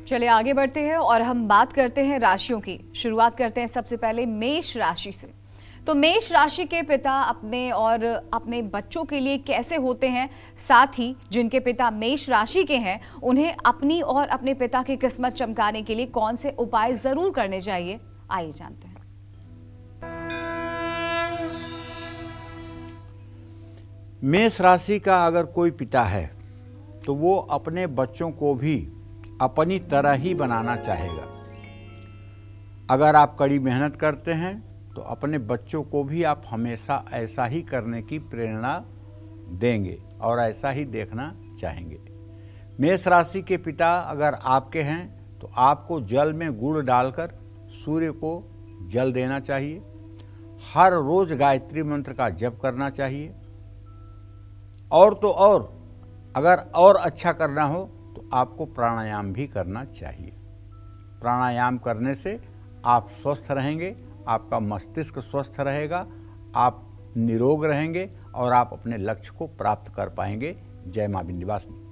चलिए आगे बढ़ते हैं और हम बात करते हैं राशियों की। शुरुआत करते हैं सबसे पहले मेष राशि से। तो मेष राशि के पिता अपने और अपने बच्चों के लिए कैसे होते हैं, साथ ही जिनके पिता मेष राशि के हैं उन्हें अपनी और अपने पिता की किस्मत चमकाने के लिए कौन से उपाय जरूर करने चाहिए, आइए जानते हैं। मेष राशि का अगर कोई पिता है तो वो अपने बच्चों को भी अपनी तरह ही बनाना चाहेगा। अगर आप कड़ी मेहनत करते हैं तो अपने बच्चों को भी आप हमेशा ऐसा ही करने की प्रेरणा देंगे और ऐसा ही देखना चाहेंगे। मेष राशि के पिता अगर आपके हैं तो आपको जल में गुड़ डालकर सूर्य को जल देना चाहिए। हर रोज गायत्री मंत्र का जप करना चाहिए। और तो और अगर और अच्छा करना हो तो आपको प्राणायाम भी करना चाहिए। प्राणायाम करने से आप स्वस्थ रहेंगे, आपका मस्तिष्क स्वस्थ रहेगा, आप निरोग रहेंगे और आप अपने लक्ष्य को प्राप्त कर पाएंगे। जय मां विंध्यवासिनी।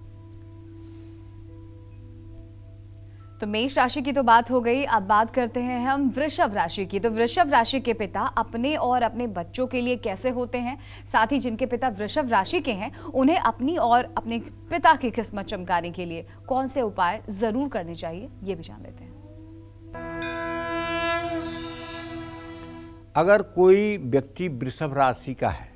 तो मेष राशि की तो बात हो गई, अब बात करते हैं हम वृषभ राशि की। तो वृषभ राशि के पिता अपने और अपने बच्चों के लिए कैसे होते हैं, साथ ही जिनके पिता वृषभ राशि के हैं उन्हें अपनी और अपने पिता की किस्मत चमकाने के लिए कौन से उपाय जरूर करने चाहिए, ये भी जान लेते हैं। अगर कोई व्यक्ति वृषभ राशि का है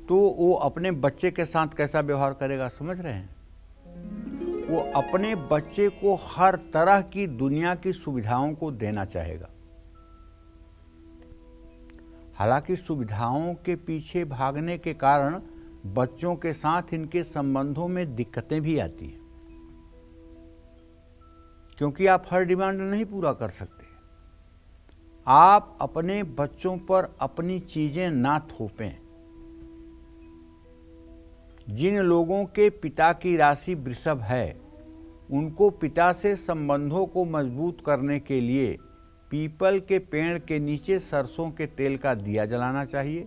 तो वो अपने बच्चे के साथ कैसा व्यवहार करेगा, समझ रहे हैं? वो अपने बच्चे को हर तरह की दुनिया की सुविधाओं को देना चाहेगा। हालांकि सुविधाओं के पीछे भागने के कारण बच्चों के साथ इनके संबंधों में दिक्कतें भी आती हैं, क्योंकि आप हर डिमांड नहीं पूरा कर सकते। आप अपने बच्चों पर अपनी चीजें ना थोपें। जिन लोगों के पिता की राशि वृषभ है उनको पिता से संबंधों को मजबूत करने के लिए पीपल के पेड़ के नीचे सरसों के तेल का दिया जलाना चाहिए।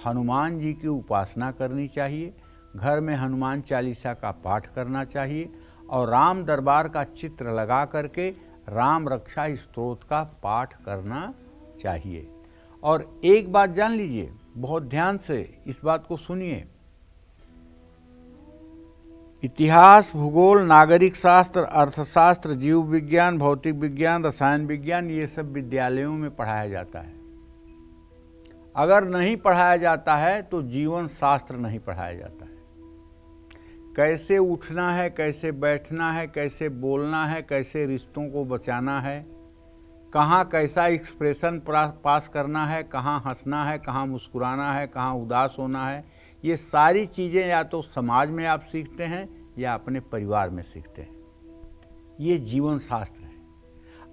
हनुमान जी की उपासना करनी चाहिए। घर में हनुमान चालीसा का पाठ करना चाहिए और राम दरबार का चित्र लगा करके राम रक्षा स्तोत्र का पाठ करना चाहिए। और एक बात जान लीजिए, बहुत ध्यान से इस बात को सुनिए। इतिहास, भूगोल, नागरिक शास्त्र, अर्थशास्त्र, जीव विज्ञान, भौतिक विज्ञान, रसायन विज्ञान, ये सब विद्यालयों में पढ़ाया जाता है। अगर नहीं पढ़ाया जाता है तो जीवन शास्त्र नहीं पढ़ाया जाता है। कैसे उठना है, कैसे बैठना है, कैसे बोलना है, कैसे रिश्तों को बचाना है, कहाँ कैसा एक्सप्रेशन पास करना है, कहाँ हंसना है, कहाँ मुस्कुराना है, कहाँ उदास होना है, ये सारी चीज़ें या तो समाज में आप सीखते हैं या अपने परिवार में सीखते हैं। ये जीवन शास्त्र है।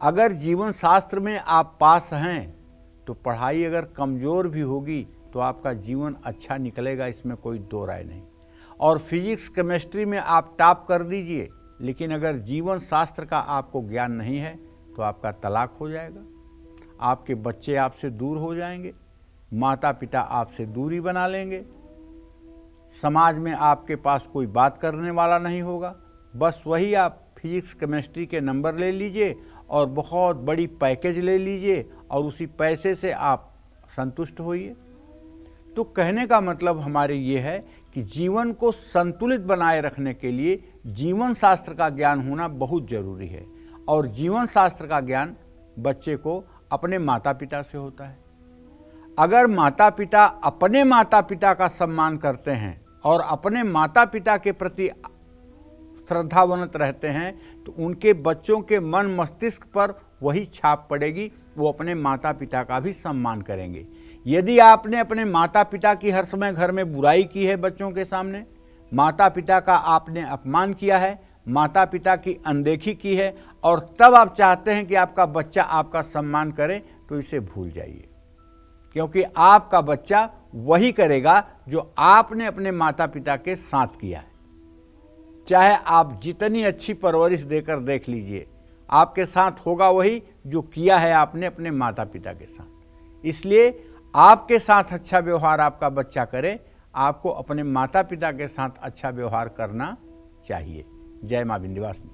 अगर जीवन शास्त्र में आप पास हैं तो पढ़ाई अगर कमज़ोर भी होगी तो आपका जीवन अच्छा निकलेगा, इसमें कोई दो राय नहीं। और फिजिक्स केमिस्ट्री में आप टॉप कर दीजिए, लेकिन अगर जीवन शास्त्र का आपको ज्ञान नहीं है तो आपका तलाक हो जाएगा, आपके बच्चे आपसे दूर हो जाएंगे, माता पिता आपसे दूरी बना लेंगे, समाज में आपके पास कोई बात करने वाला नहीं होगा। बस वही आप फिजिक्स केमिस्ट्री के नंबर ले लीजिए और बहुत बड़ी पैकेज ले लीजिए और उसी पैसे से आप संतुष्ट होइए। तो कहने का मतलब हमारे ये है कि जीवन को संतुलित बनाए रखने के लिए जीवन शास्त्र का ज्ञान होना बहुत जरूरी है। और जीवन शास्त्र का ज्ञान बच्चे को अपने माता पिता से होता है। अगर माता पिता अपने माता पिता का सम्मान करते हैं और अपने माता पिता के प्रति श्रद्धावंत रहते हैं तो उनके बच्चों के मन मस्तिष्क पर वही छाप पड़ेगी, वो अपने माता पिता का भी सम्मान करेंगे। यदि आपने अपने माता पिता की हर समय घर में बुराई की है, बच्चों के सामने माता पिता का आपने अपमान किया है, माता पिता की अनदेखी की है और तब आप चाहते हैं कि आपका बच्चा आपका सम्मान करे, तो इसे भूल जाइए, क्योंकि आपका बच्चा वही करेगा जो आपने अपने माता पिता के साथ किया है। चाहे आप जितनी अच्छी परवरिश देकर देख लीजिए, आपके साथ होगा वही जो किया है आपने अपने माता पिता के साथ। इसलिए आपके साथ अच्छा व्यवहार आपका बच्चा करे, आपको अपने माता पिता के साथ अच्छा व्यवहार करना चाहिए। जय मां विंध्यवासिनी।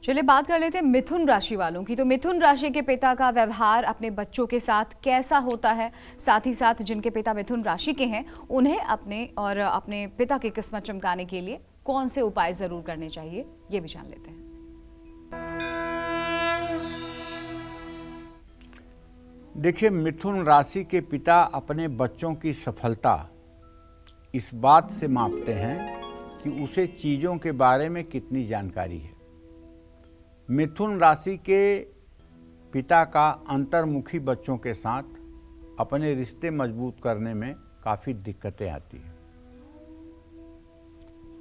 चलिए बात कर लेते हैं मिथुन राशि वालों की। तो मिथुन राशि के पिता का व्यवहार अपने बच्चों के साथ कैसा होता है, साथ ही साथ जिनके पिता मिथुन राशि के हैं उन्हें अपने पिता की किस्मत चमकाने के लिए कौन से उपाय जरूर करने चाहिए, ये भी जान लेते हैं। देखिए, मिथुन राशि के पिता अपने बच्चों की सफलता इस बात से मापते हैं कि उसे चीज़ों के बारे में कितनी जानकारी है। मिथुन राशि के पिता का अंतर्मुखी बच्चों के साथ अपने रिश्ते मजबूत करने में काफ़ी दिक्कतें आती हैं।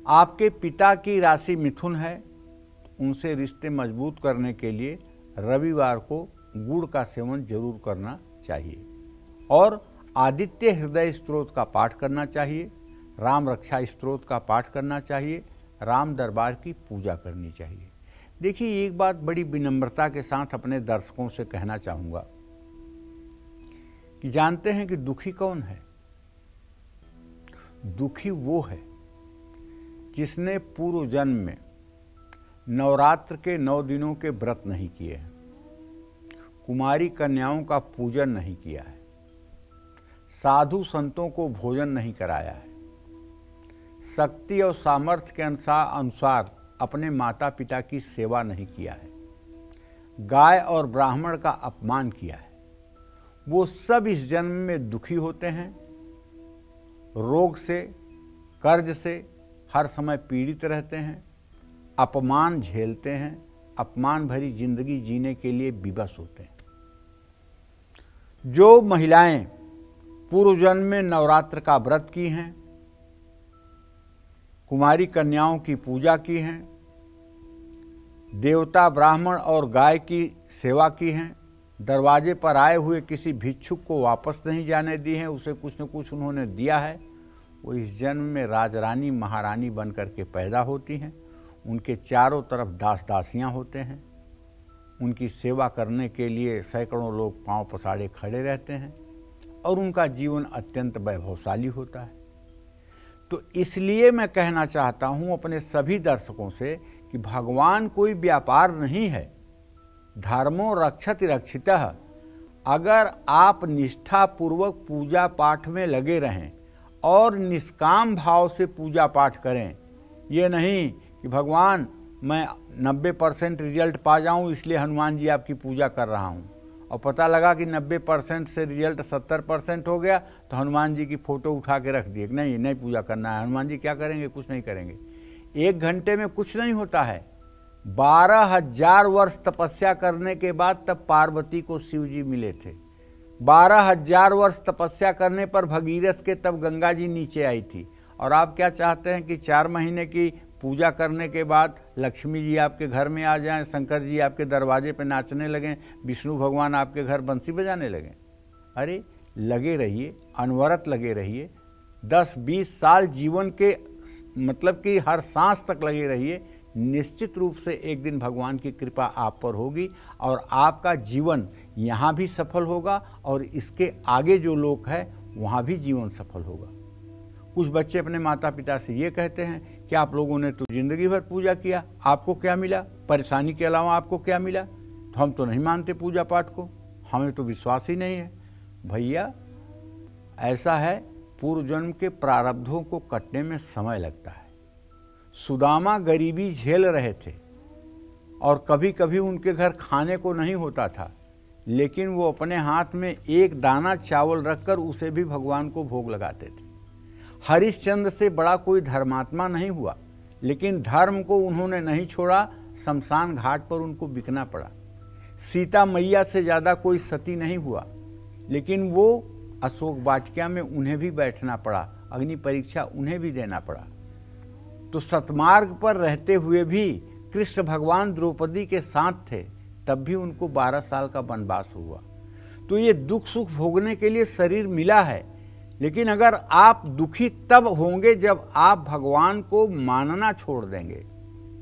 आपके पिता की राशि मिथुन है, उनसे रिश्ते मजबूत करने के लिए रविवार को गुड़ का सेवन जरूर करना चाहिए और आदित्य हृदय स्तोत्र का पाठ करना चाहिए, राम रक्षा स्तोत्र का पाठ करना चाहिए, राम दरबार की पूजा करनी चाहिए। देखिए, एक बात बड़ी विनम्रता के साथ अपने दर्शकों से कहना चाहूँगा कि जानते हैं कि दुखी कौन है? दुखी वो है जिसने पूर्व जन्म में नवरात्र के 9 दिनों के व्रत नहीं किए हैं, कुमारी कन्याओं का पूजन नहीं किया है, साधु संतों को भोजन नहीं कराया है, शक्ति और सामर्थ्य के अनुसार अपने माता पिता की सेवा नहीं किया है, गाय और ब्राह्मण का अपमान किया है। वो सब इस जन्म में दुखी होते हैं, रोग से, कर्ज से हर समय पीड़ित रहते हैं, अपमान झेलते हैं, अपमान भरी जिंदगी जीने के लिए विवश होते हैं। जो महिलाएं पूर्व जन्म में नवरात्र का व्रत की हैं, कुमारी कन्याओं की पूजा की हैं, देवता ब्राह्मण और गाय की सेवा की हैं, दरवाजे पर आए हुए किसी भिक्षुक को वापस नहीं जाने दी हैं, उसे कुछ न कुछ उन्होंने दिया है, वो इस जन्म में राजरानी महारानी बन करके पैदा होती हैं। उनके चारों तरफ दास दासियाँ होते हैं, उनकी सेवा करने के लिए सैकड़ों लोग पांव पसारे खड़े रहते हैं और उनका जीवन अत्यंत वैभवशाली होता है। तो इसलिए मैं कहना चाहता हूँ अपने सभी दर्शकों से कि भगवान कोई व्यापार नहीं है, धर्मो रक्षति रक्षितः। अगर आप निष्ठापूर्वक पूजा पाठ में लगे रहें और निष्काम भाव से पूजा पाठ करें, ये नहीं कि भगवान मैं 90% रिजल्ट पा जाऊं इसलिए हनुमान जी आपकी पूजा कर रहा हूं, और पता लगा कि 90% से रिजल्ट 70% हो गया तो हनुमान जी की फ़ोटो उठा के रख दिए, नहीं पूजा करना है। हनुमान जी क्या करेंगे? कुछ नहीं करेंगे। 1 घंटे में कुछ नहीं होता है। 12,000 वर्ष तपस्या करने के बाद तब पार्वती को शिव जी मिले थे। 12,000 वर्ष तपस्या करने पर भगीरथ के तब गंगा जी नीचे आई थी। और आप क्या चाहते हैं कि 4 महीने की पूजा करने के बाद लक्ष्मी जी आपके घर में आ जाएं, शंकर जी आपके दरवाजे पे नाचने लगें, विष्णु भगवान आपके घर बंसी बजाने लगें? अरे लगे रहिए, अनवरत लगे रहिए, 10-20 साल जीवन के मतलब कि हर सांस तक लगे रहिए। निश्चित रूप से एक दिन भगवान की कृपा आप पर होगी और आपका जीवन यहाँ भी सफल होगा और इसके आगे जो लोक है वहाँ भी जीवन सफल होगा। कुछ बच्चे अपने माता पिता से ये कहते हैं कि आप लोगों ने तो जिंदगी भर पूजा किया, आपको क्या मिला? परेशानी के अलावा आपको क्या मिला? तो हम तो नहीं मानते पूजा पाठ को, हमें तो विश्वास ही नहीं है। भैया ऐसा है, पूर्व जन्म के प्रारब्धों को कटने में समय लगता है। सुदामा गरीबी झेल रहे थे और कभी कभी उनके घर खाने को नहीं होता था, लेकिन वो अपने हाथ में एक दाना चावल रखकर उसे भी भगवान को भोग लगाते थे। हरिश्चंद्र से बड़ा कोई धर्मात्मा नहीं हुआ, लेकिन धर्म को उन्होंने नहीं छोड़ा, शमशान घाट पर उनको बिकना पड़ा। सीता मैया से ज़्यादा कोई सती नहीं हुआ, लेकिन वो अशोक वाटिका में उन्हें भी बैठना पड़ा, अग्नि परीक्षा उन्हें भी देना पड़ा। तो सतमार्ग पर रहते हुए भी कृष्ण भगवान द्रौपदी के साथ थे, तब भी उनको 12 साल का वनवास हुआ। तो ये दुख सुख भोगने के लिए शरीर मिला है, लेकिन अगर आप दुखी तब होंगे जब आप भगवान को मानना छोड़ देंगे,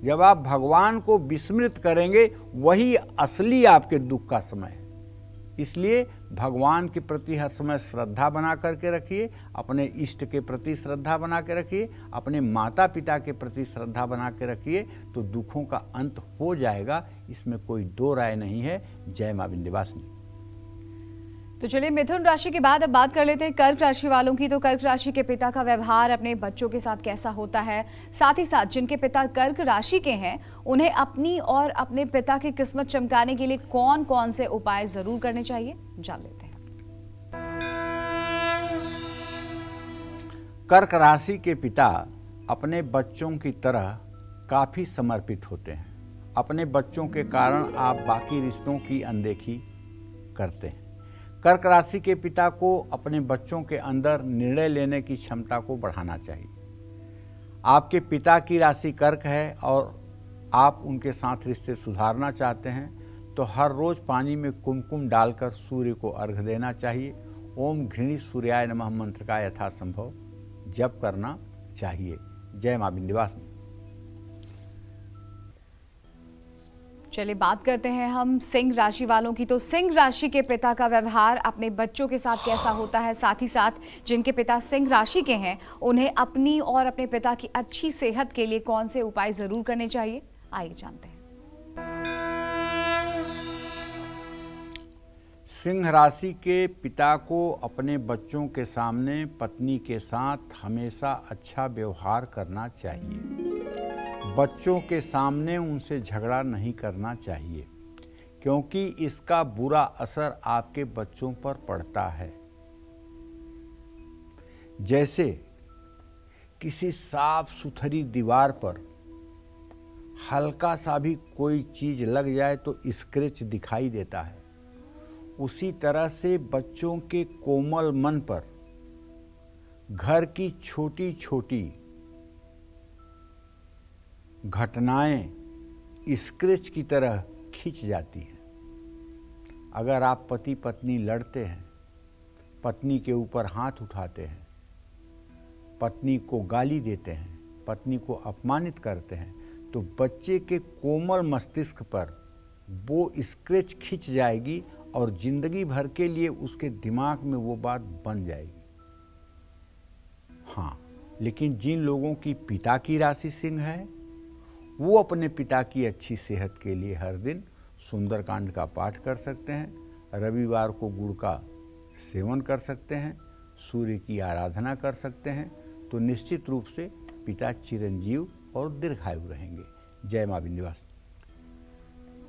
जब आप भगवान को विस्मृत करेंगे, वही असली आपके दुख का समय है। इसलिए भगवान के प्रति हर समय श्रद्धा बना करके रखिए, अपने इष्ट के प्रति श्रद्धा बना के रखिए, अपने माता पिता के प्रति श्रद्धा बना के रखिए, तो दुखों का अंत हो जाएगा, इसमें कोई दो राय नहीं है। जय मां विंध्यवासिनी। तो चलिए मिथुन राशि के बाद अब बात कर लेते हैं कर्क राशि वालों की। तो कर्क राशि के पिता का व्यवहार अपने बच्चों के साथ कैसा होता है, साथ ही साथ जिनके पिता कर्क राशि के हैं उन्हें अपनी और अपने पिता की किस्मत चमकाने के लिए कौन कौन से उपाय जरूर करने चाहिए, जान लेते हैं। कर्क राशि के पिता अपने बच्चों की तरह काफी समर्पित होते हैं। अपने बच्चों के कारण आप बाकी रिश्तों की अनदेखी करते हैं। कर्क राशि के पिता को अपने बच्चों के अंदर निर्णय लेने की क्षमता को बढ़ाना चाहिए। आपके पिता की राशि कर्क है और आप उनके साथ रिश्ते सुधारना चाहते हैं तो हर रोज पानी में कुमकुम डालकर सूर्य को अर्घ्य देना चाहिए। ओम घृणी सूर्याय नमः मंत्र का यथासंभव जप करना चाहिए। जय मां विंध्यवासिनी। चलिए बात करते हैं हम सिंह राशि वालों की। तो सिंह राशि के पिता का व्यवहार अपने बच्चों के साथ कैसा होता है, साथ ही साथ जिनके पिता सिंह राशि के हैं उन्हें अपनी और अपने पिता की अच्छी सेहत के लिए कौन से उपाय जरूर करने चाहिए, आइए जानते हैं। सिंह राशि के पिता को अपने बच्चों के सामने पत्नी के साथ हमेशा अच्छा व्यवहार करना चाहिए। बच्चों के सामने उनसे झगड़ा नहीं करना चाहिए, क्योंकि इसका बुरा असर आपके बच्चों पर पड़ता है। जैसे किसी साफ सुथरी दीवार पर हल्का सा भी कोई चीज लग जाए तो स्क्रैच दिखाई देता है, उसी तरह से बच्चों के कोमल मन पर घर की छोटी छोटी घटनाएं स्क्रैच की तरह खींच जाती हैं। अगर आप पति पत्नी लड़ते हैं, पत्नी के ऊपर हाथ उठाते हैं, पत्नी को गाली देते हैं, पत्नी को अपमानित करते हैं, तो बच्चे के कोमल मस्तिष्क पर वो स्क्रैच खींच जाएगी और जिंदगी भर के लिए उसके दिमाग में वो बात बन जाएगी। हाँ, लेकिन जिन लोगों की पिता की राशि सिंह है वो अपने पिता की अच्छी सेहत के लिए हर दिन सुंदरकांड का पाठ कर सकते हैं, रविवार को गुड़ का सेवन कर सकते हैं, सूर्य की आराधना कर सकते हैं, तो निश्चित रूप से पिता चिरंजीव और दीर्घायु रहेंगे। जय मां विंध्यवासिनी।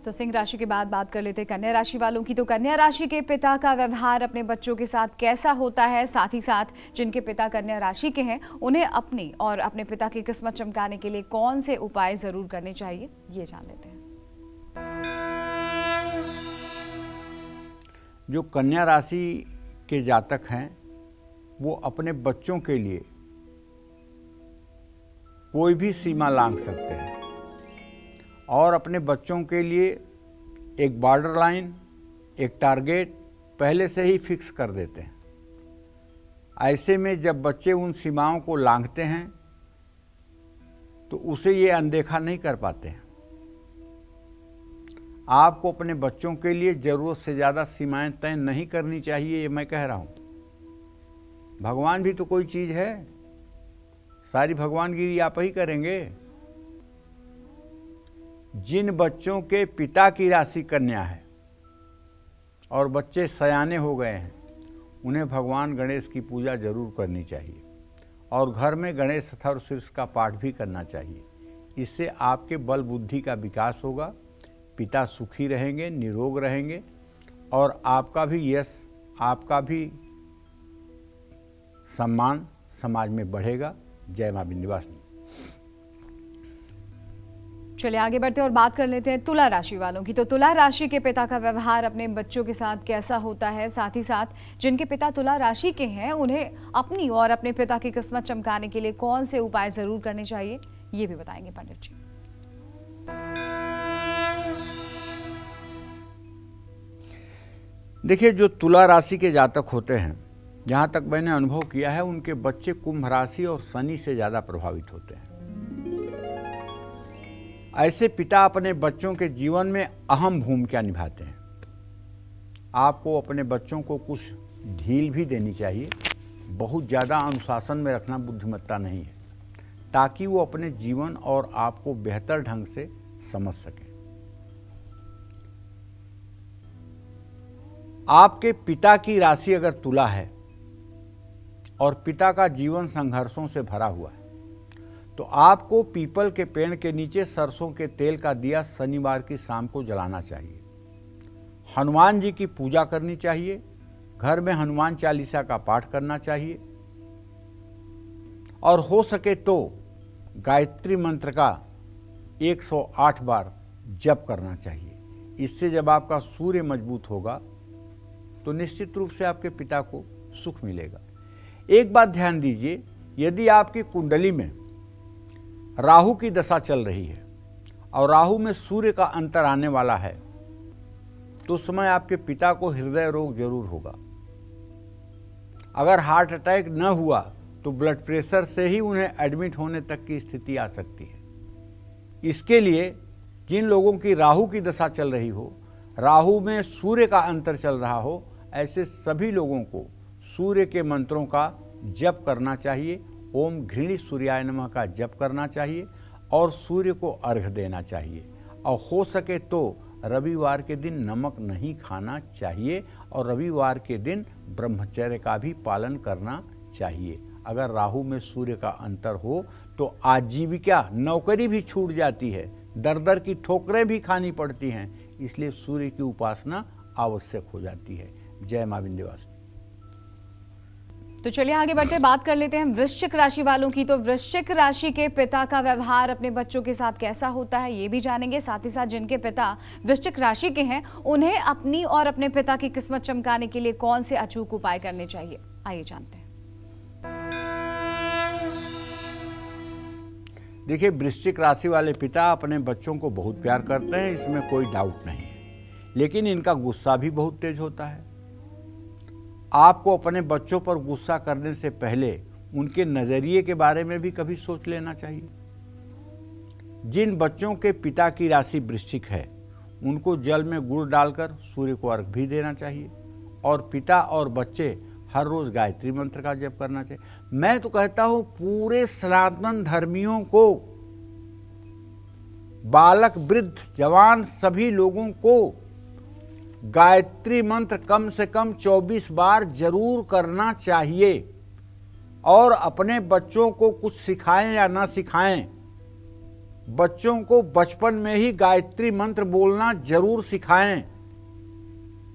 तो सिंह राशि के बाद बात कर लेते हैं कन्या राशि वालों की। तो कन्या राशि के पिता का व्यवहार अपने बच्चों के साथ कैसा होता है, साथ ही साथ जिनके पिता कन्या राशि के हैं उन्हें अपनी और अपने पिता की किस्मत चमकाने के लिए कौन से उपाय जरूर करने चाहिए, ये जान लेते हैं। जो कन्या राशि के जातक हैं वो अपने बच्चों के लिए कोई भी सीमा लांघ सकते हैं और अपने बच्चों के लिए एक बॉर्डर लाइन, एक टारगेट पहले से ही फिक्स कर देते हैं। ऐसे में जब बच्चे उन सीमाओं को लांघते हैं तो उसे ये अनदेखा नहीं कर पाते हैं। आपको अपने बच्चों के लिए जरूरत से ज़्यादा सीमाएं तय नहीं करनी चाहिए, ये मैं कह रहा हूँ। भगवान भी तो कोई चीज़ है, सारी भगवानगिरी आप ही करेंगे। जिन बच्चों के पिता की राशि कन्या है और बच्चे सयाने हो गए हैं उन्हें भगवान गणेश की पूजा जरूर करनी चाहिए और घर में गणेश अथर्व शीर्ष का पाठ भी करना चाहिए। इससे आपके बल बुद्धि का विकास होगा, पिता सुखी रहेंगे, निरोग रहेंगे और आपका भी यश, आपका भी सम्मान समाज में बढ़ेगा। जय मां विंध्यवासिनी। चलिए आगे बढ़ते हैं और बात कर लेते हैं तुला राशि वालों की। तो तुला राशि के पिता का व्यवहार अपने बच्चों के साथ कैसा होता है, साथ ही साथ जिनके पिता तुला राशि के हैं उन्हें अपनी और अपने पिता की किस्मत चमकाने के लिए कौन से उपाय जरूर करने चाहिए, ये भी बताएंगे पंडित जी। देखिए, जो तुला राशि के जातक होते हैं, जहाँ तक मैंने अनुभव किया है, उनके बच्चे कुंभ राशि और शनि से ज़्यादा प्रभावित होते हैं। ऐसे पिता अपने बच्चों के जीवन में अहम भूमिका निभाते हैं। आपको अपने बच्चों को कुछ ढील भी देनी चाहिए। बहुत ज़्यादा अनुशासन में रखना बुद्धिमत्ता नहीं है, ताकि वो अपने जीवन और आपको बेहतर ढंग से समझ सकें। आपके पिता की राशि अगर तुला है और पिता का जीवन संघर्षों से भरा हुआ है, तो आपको पीपल के पेड़ के नीचे सरसों के तेल का दिया शनिवार की शाम को जलाना चाहिए। हनुमान जी की पूजा करनी चाहिए। घर में हनुमान चालीसा का पाठ करना चाहिए और हो सके तो गायत्री मंत्र का 108 बार जप करना चाहिए। इससे जब आपका सूर्य मजबूत होगा तो निश्चित रूप से आपके पिता को सुख मिलेगा। एक बात ध्यान दीजिए, यदि आपकी कुंडली में राहु की दशा चल रही है और राहु में सूर्य का अंतर आने वाला है, तो उस समय आपके पिता को हृदय रोग जरूर होगा। अगर हार्ट अटैक न हुआ तो ब्लड प्रेशर से ही उन्हें एडमिट होने तक की स्थिति आ सकती है। इसके लिए जिन लोगों की राहु की दशा चल रही हो, राहु में सूर्य का अंतर चल रहा हो, ऐसे सभी लोगों को सूर्य के मंत्रों का जप करना चाहिए। ओम घृणी सूर्याय नमः का जप करना चाहिए और सूर्य को अर्घ्य देना चाहिए। और हो सके तो रविवार के दिन नमक नहीं खाना चाहिए और रविवार के दिन ब्रह्मचर्य का भी पालन करना चाहिए। अगर राहु में सूर्य का अंतर हो तो आजीविका, नौकरी भी छूट जाती है, दर दर की ठोकरें भी खानी पड़ती हैं। इसलिए सूर्य की उपासना आवश्यक हो जाती है। जय मां विंध्यवासिनी। तो चलिए आगे बढ़ते बात कर लेते हैं वृश्चिक राशि वालों की। तो वृश्चिक राशि के पिता का व्यवहार अपने बच्चों के साथ कैसा होता है, ये भी जानेंगे। साथ ही साथ जिनके पिता वृश्चिक राशि के हैं, उन्हें अपनी और अपने पिता की किस्मत चमकाने के लिए कौन से अचूक उपाय करने चाहिए, आइए जानते हैं। देखिए, वृश्चिक राशि वाले पिता अपने बच्चों को बहुत प्यार करते हैं, इसमें कोई डाउट नहीं है, लेकिन इनका गुस्सा भी बहुत तेज होता है। आपको अपने बच्चों पर गुस्सा करने से पहले उनके नज़रिए के बारे में भी कभी सोच लेना चाहिए। जिन बच्चों के पिता की राशि वृश्चिक है, उनको जल में गुड़ डालकर सूर्य को अर्घ्य भी देना चाहिए और पिता और बच्चे हर रोज गायत्री मंत्र का जप करना चाहिए। मैं तो कहता हूं पूरे सनातन धर्मियों को, बालक वृद्ध जवान सभी लोगों को गायत्री मंत्र कम से कम 24 बार जरूर करना चाहिए। और अपने बच्चों को कुछ सिखाएं या ना सिखाएं, बच्चों को बचपन में ही गायत्री मंत्र बोलना जरूर सिखाएं।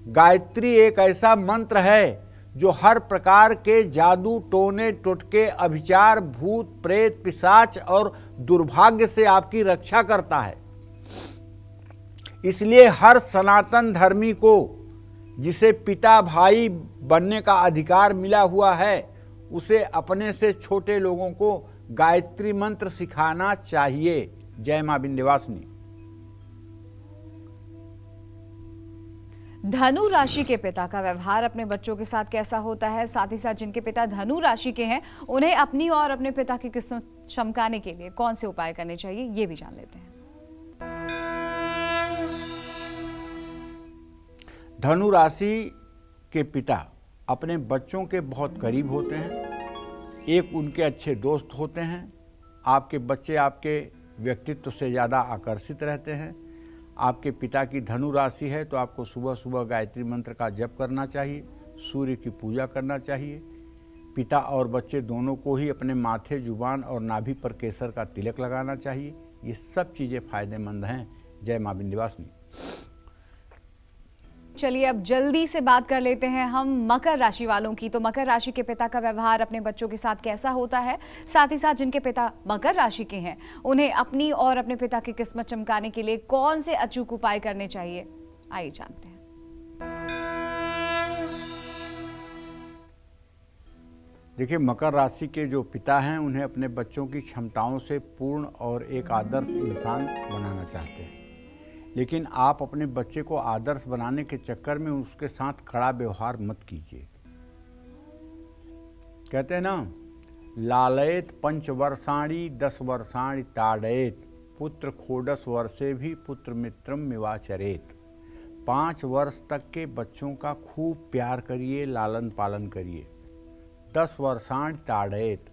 गायत्री एक ऐसा मंत्र है जो हर प्रकार के जादू टोने टोटके अभिचार भूत प्रेत पिशाच और दुर्भाग्य से आपकी रक्षा करता है। इसलिए हर सनातन धर्मी को, जिसे पिता भाई बनने का अधिकार मिला हुआ है, उसे अपने से छोटे लोगों को गायत्री मंत्र सिखाना चाहिए। जय मां विंध्यवासिनी। धनु राशि के पिता का व्यवहार अपने बच्चों के साथ कैसा होता है, साथ ही साथ जिनके पिता धनु राशि के हैं, उन्हें अपनी और अपने पिता की किस्मत चमकाने के लिए कौन से उपाय करने चाहिए, ये भी जान लेते हैं। धनु राशि के पिता अपने बच्चों के बहुत करीब होते हैं, एक उनके अच्छे दोस्त होते हैं। आपके बच्चे आपके व्यक्तित्व से ज़्यादा आकर्षित रहते हैं। आपके पिता की धनु राशि है तो आपको सुबह सुबह गायत्री मंत्र का जप करना चाहिए, सूर्य की पूजा करना चाहिए। पिता और बच्चे दोनों को ही अपने माथे, जुबान और नाभि पर केसर का तिलक लगाना चाहिए। ये सब चीज़ें फायदेमंद हैं। जय मां विंध्यवासिनी। चलिए अब जल्दी से बात कर लेते हैं हम मकर राशि वालों की। तो मकर राशि के पिता का व्यवहार अपने बच्चों के साथ कैसा होता है, साथ ही साथ जिनके पिता मकर राशि के हैं, उन्हें अपनी और अपने पिता की किस्मत चमकाने के लिए कौन से अचूक उपाय करने चाहिए, आइए जानते हैं। देखिए, मकर राशि के जो पिता हैं, उन्हें अपने बच्चों की क्षमताओं से पूर्ण और एक आदर्श इंसान बनाना चाहते हैं, लेकिन आप अपने बच्चे को आदर्श बनाने के चक्कर में उसके साथ कड़ा व्यवहार मत कीजिए। कहते हैं ना, लालयत 5 वर्षाणि 10 वर्षाणि ताड़येत, पुत्र खोडस वर्षे भी पुत्र मित्रम मिवाचरेत। 5 वर्ष तक के बच्चों का खूब प्यार करिए, लालन पालन करिए। 10 वर्षांत ताड़येत,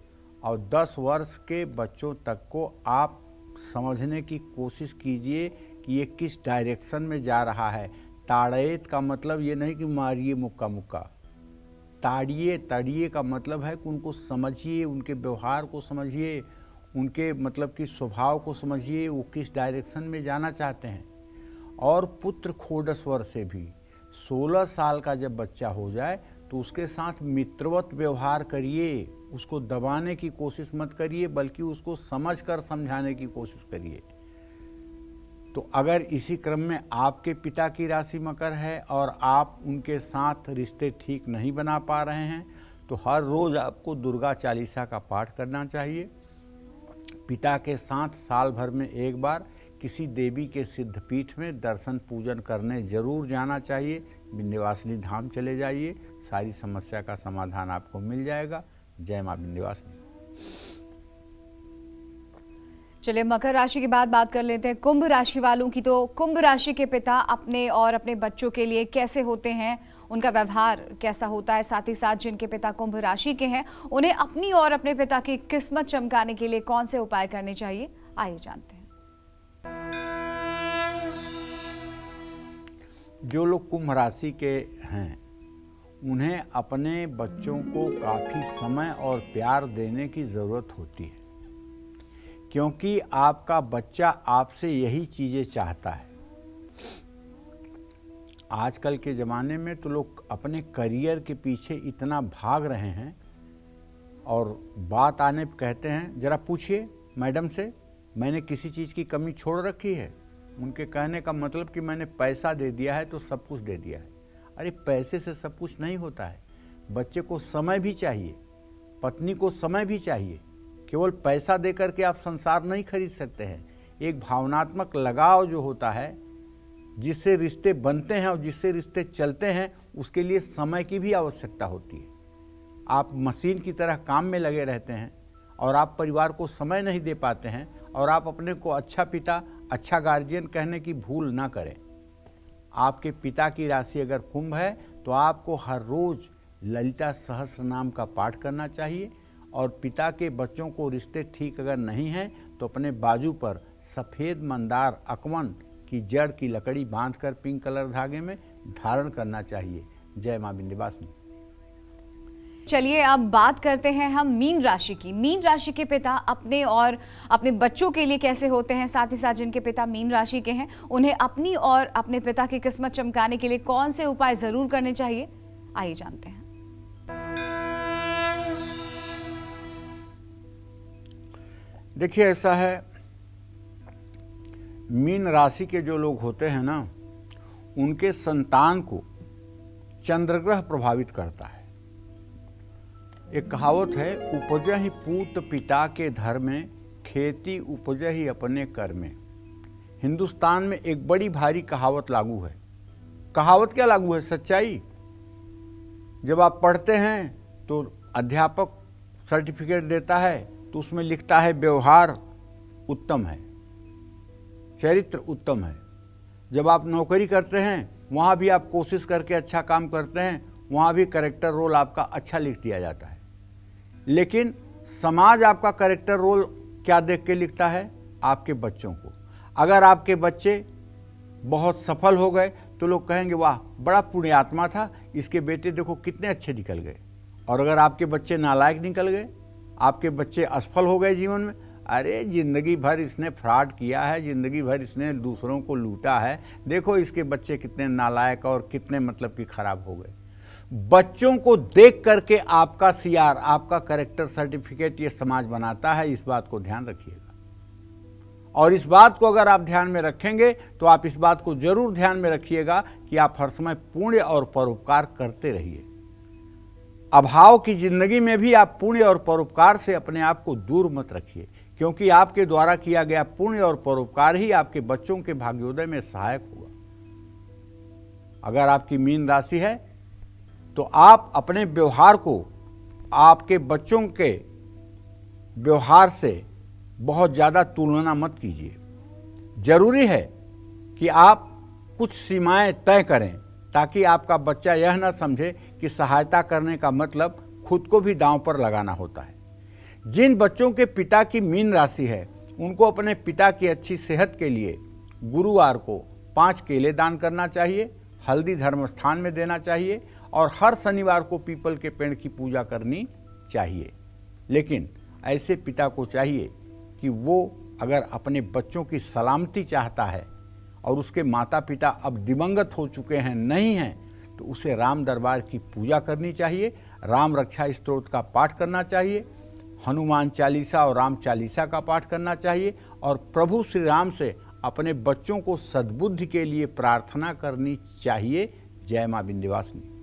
और 10 वर्ष के बच्चों तक को आप समझने की कोशिश कीजिए कि ये किस डायरेक्शन में जा रहा है। ताड़येत का मतलब ये नहीं कि मारिए मुक्का मुक्का, ताड़िए तड़िए का मतलब है कि उनको समझिए, उनके व्यवहार को समझिए, उनके मतलब कि स्वभाव को समझिए, वो किस डायरेक्शन में जाना चाहते हैं। और पुत्र खोडस्वर से भी 16 साल का जब बच्चा हो जाए तो उसके साथ मित्रवत व्यवहार करिए, उसको दबाने की कोशिश मत करिए, बल्कि उसको समझकर समझाने की कोशिश करिए। तो अगर इसी क्रम में आपके पिता की राशि मकर है और आप उनके साथ रिश्ते ठीक नहीं बना पा रहे हैं, तो हर रोज़ आपको दुर्गा चालीसा का पाठ करना चाहिए। पिता के साथ साल भर में एक बार किसी देवी के सिद्धपीठ में दर्शन पूजन करने जरूर जाना चाहिए। विंध्यवासिनी धाम चले जाइए, सारी समस्या का समाधान आपको मिल जाएगा। जय मां विंध्यवासिनी। चलिए मकर राशि के बाद बात कर लेते हैं कुंभ राशि वालों की। तो कुंभ राशि के पिता अपने और अपने बच्चों के लिए कैसे होते हैं, उनका व्यवहार कैसा होता है, साथ ही साथ जिनके पिता कुंभ राशि के हैं उन्हें अपनी और अपने पिता की किस्मत चमकाने के लिए कौन से उपाय करने चाहिए, आइए जानते हैं। जो लोग कुंभ राशि के हैं उन्हें अपने बच्चों को काफ़ी समय और प्यार देने की ज़रूरत होती है, क्योंकि आपका बच्चा आपसे यही चीज़ें चाहता है। आजकल के ज़माने में तो लोग अपने करियर के पीछे इतना भाग रहे हैं और बात आने पर कहते हैं ज़रा पूछिए मैडम से मैंने किसी चीज़ की कमी छोड़ रखी है। उनके कहने का मतलब कि मैंने पैसा दे दिया है तो सब कुछ दे दिया है। अरे पैसे से सब कुछ नहीं होता है, बच्चे को समय भी चाहिए, पत्नी को समय भी चाहिए। केवल पैसा दे करके आप संसार नहीं खरीद सकते हैं। एक भावनात्मक लगाव जो होता है, जिससे रिश्ते बनते हैं और जिससे रिश्ते चलते हैं, उसके लिए समय की भी आवश्यकता होती है। आप मशीन की तरह काम में लगे रहते हैं और आप परिवार को समय नहीं दे पाते हैं, और आप अपने को अच्छा पिता, अच्छा गार्जियन कहने की भूल ना करें। आपके पिता की राशि अगर कुंभ है तो आपको हर रोज़ ललिता सहस्त्र नाम का पाठ करना चाहिए। और पिता के बच्चों को रिश्ते ठीक अगर नहीं हैं तो अपने बाजू पर सफ़ेद मंदार अकवन की जड़ की लकड़ी बांधकर पिंक कलर धागे में धारण करना चाहिए। जय मां विंध्यवासिनी। चलिए अब बात करते हैं हम मीन राशि की। मीन राशि के पिता अपने और अपने बच्चों के लिए कैसे होते हैं, साथ ही साथ जिनके पिता मीन राशि के हैं उन्हें अपनी और अपने पिता की किस्मत चमकाने के लिए कौन से उपाय जरूर करने चाहिए, आइए जानते हैं। देखिए ऐसा है, मीन राशि के जो लोग होते हैं ना, उनके संतान को चंद्रग्रह प्रभावित करता है। एक कहावत है, उपजहि पूत पिता के धर में, खेती उपजहि अपने कर में। हिंदुस्तान में एक बड़ी भारी कहावत लागू है। कहावत क्या लागू है? सच्चाई। जब आप पढ़ते हैं तो अध्यापक सर्टिफिकेट देता है तो उसमें लिखता है व्यवहार उत्तम है, चरित्र उत्तम है। जब आप नौकरी करते हैं वहाँ भी आप कोशिश करके अच्छा काम करते हैं, वहाँ भी कैरेक्टर रोल आपका अच्छा लिख दिया जाता है। लेकिन समाज आपका कैरेक्टर रोल क्या देख के लिखता है? आपके बच्चों को। अगर आपके बच्चे बहुत सफल हो गए तो लोग कहेंगे वाह बड़ा पुण्यात्मा था, इसके बेटे देखो कितने अच्छे निकल गए। और अगर आपके बच्चे नालायक निकल गए, आपके बच्चे असफल हो गए जीवन में, अरे ज़िंदगी भर इसने फ्रॉड किया है, ज़िंदगी भर इसने दूसरों को लूटा है, देखो इसके बच्चे कितने नालायक और कितने मतलब कि खराब हो गए। बच्चों को देख करके आपका सीआर, आपका कैरेक्टर सर्टिफिकेट ये समाज बनाता है, इस बात को ध्यान रखिएगा। और इस बात को अगर आप ध्यान में रखेंगे तो आप इस बात को जरूर ध्यान में रखिएगा कि आप हर समय पुण्य और परोपकार करते रहिए। अभाव की जिंदगी में भी आप पुण्य और परोपकार से अपने आप को दूर मत रखिए, क्योंकि आपके द्वारा किया गया पुण्य और परोपकार ही आपके बच्चों के भाग्योदय में सहायक होगा। अगर आपकी मीन राशि है तो आप अपने व्यवहार को आपके बच्चों के व्यवहार से बहुत ज़्यादा तुलना मत कीजिए। जरूरी है कि आप कुछ सीमाएं तय करें ताकि आपका बच्चा यह न समझे कि सहायता करने का मतलब खुद को भी दांव पर लगाना होता है। जिन बच्चों के पिता की मीन राशि है उनको अपने पिता की अच्छी सेहत के लिए गुरुवार को 5 केले दान करना चाहिए, हल्दी धर्म स्थान में देना चाहिए और हर शनिवार को पीपल के पेड़ की पूजा करनी चाहिए। लेकिन ऐसे पिता को चाहिए कि वो अगर अपने बच्चों की सलामती चाहता है और उसके माता पिता अब दिवंगत हो चुके हैं, नहीं हैं, तो उसे राम दरबार की पूजा करनी चाहिए, राम रक्षा स्तोत्र का पाठ करना चाहिए, हनुमान चालीसा और राम चालीसा का पाठ करना चाहिए और प्रभु श्री राम से अपने बच्चों को सद्बुद्धि के लिए प्रार्थना करनी चाहिए। जय मां विंध्यवासिनी।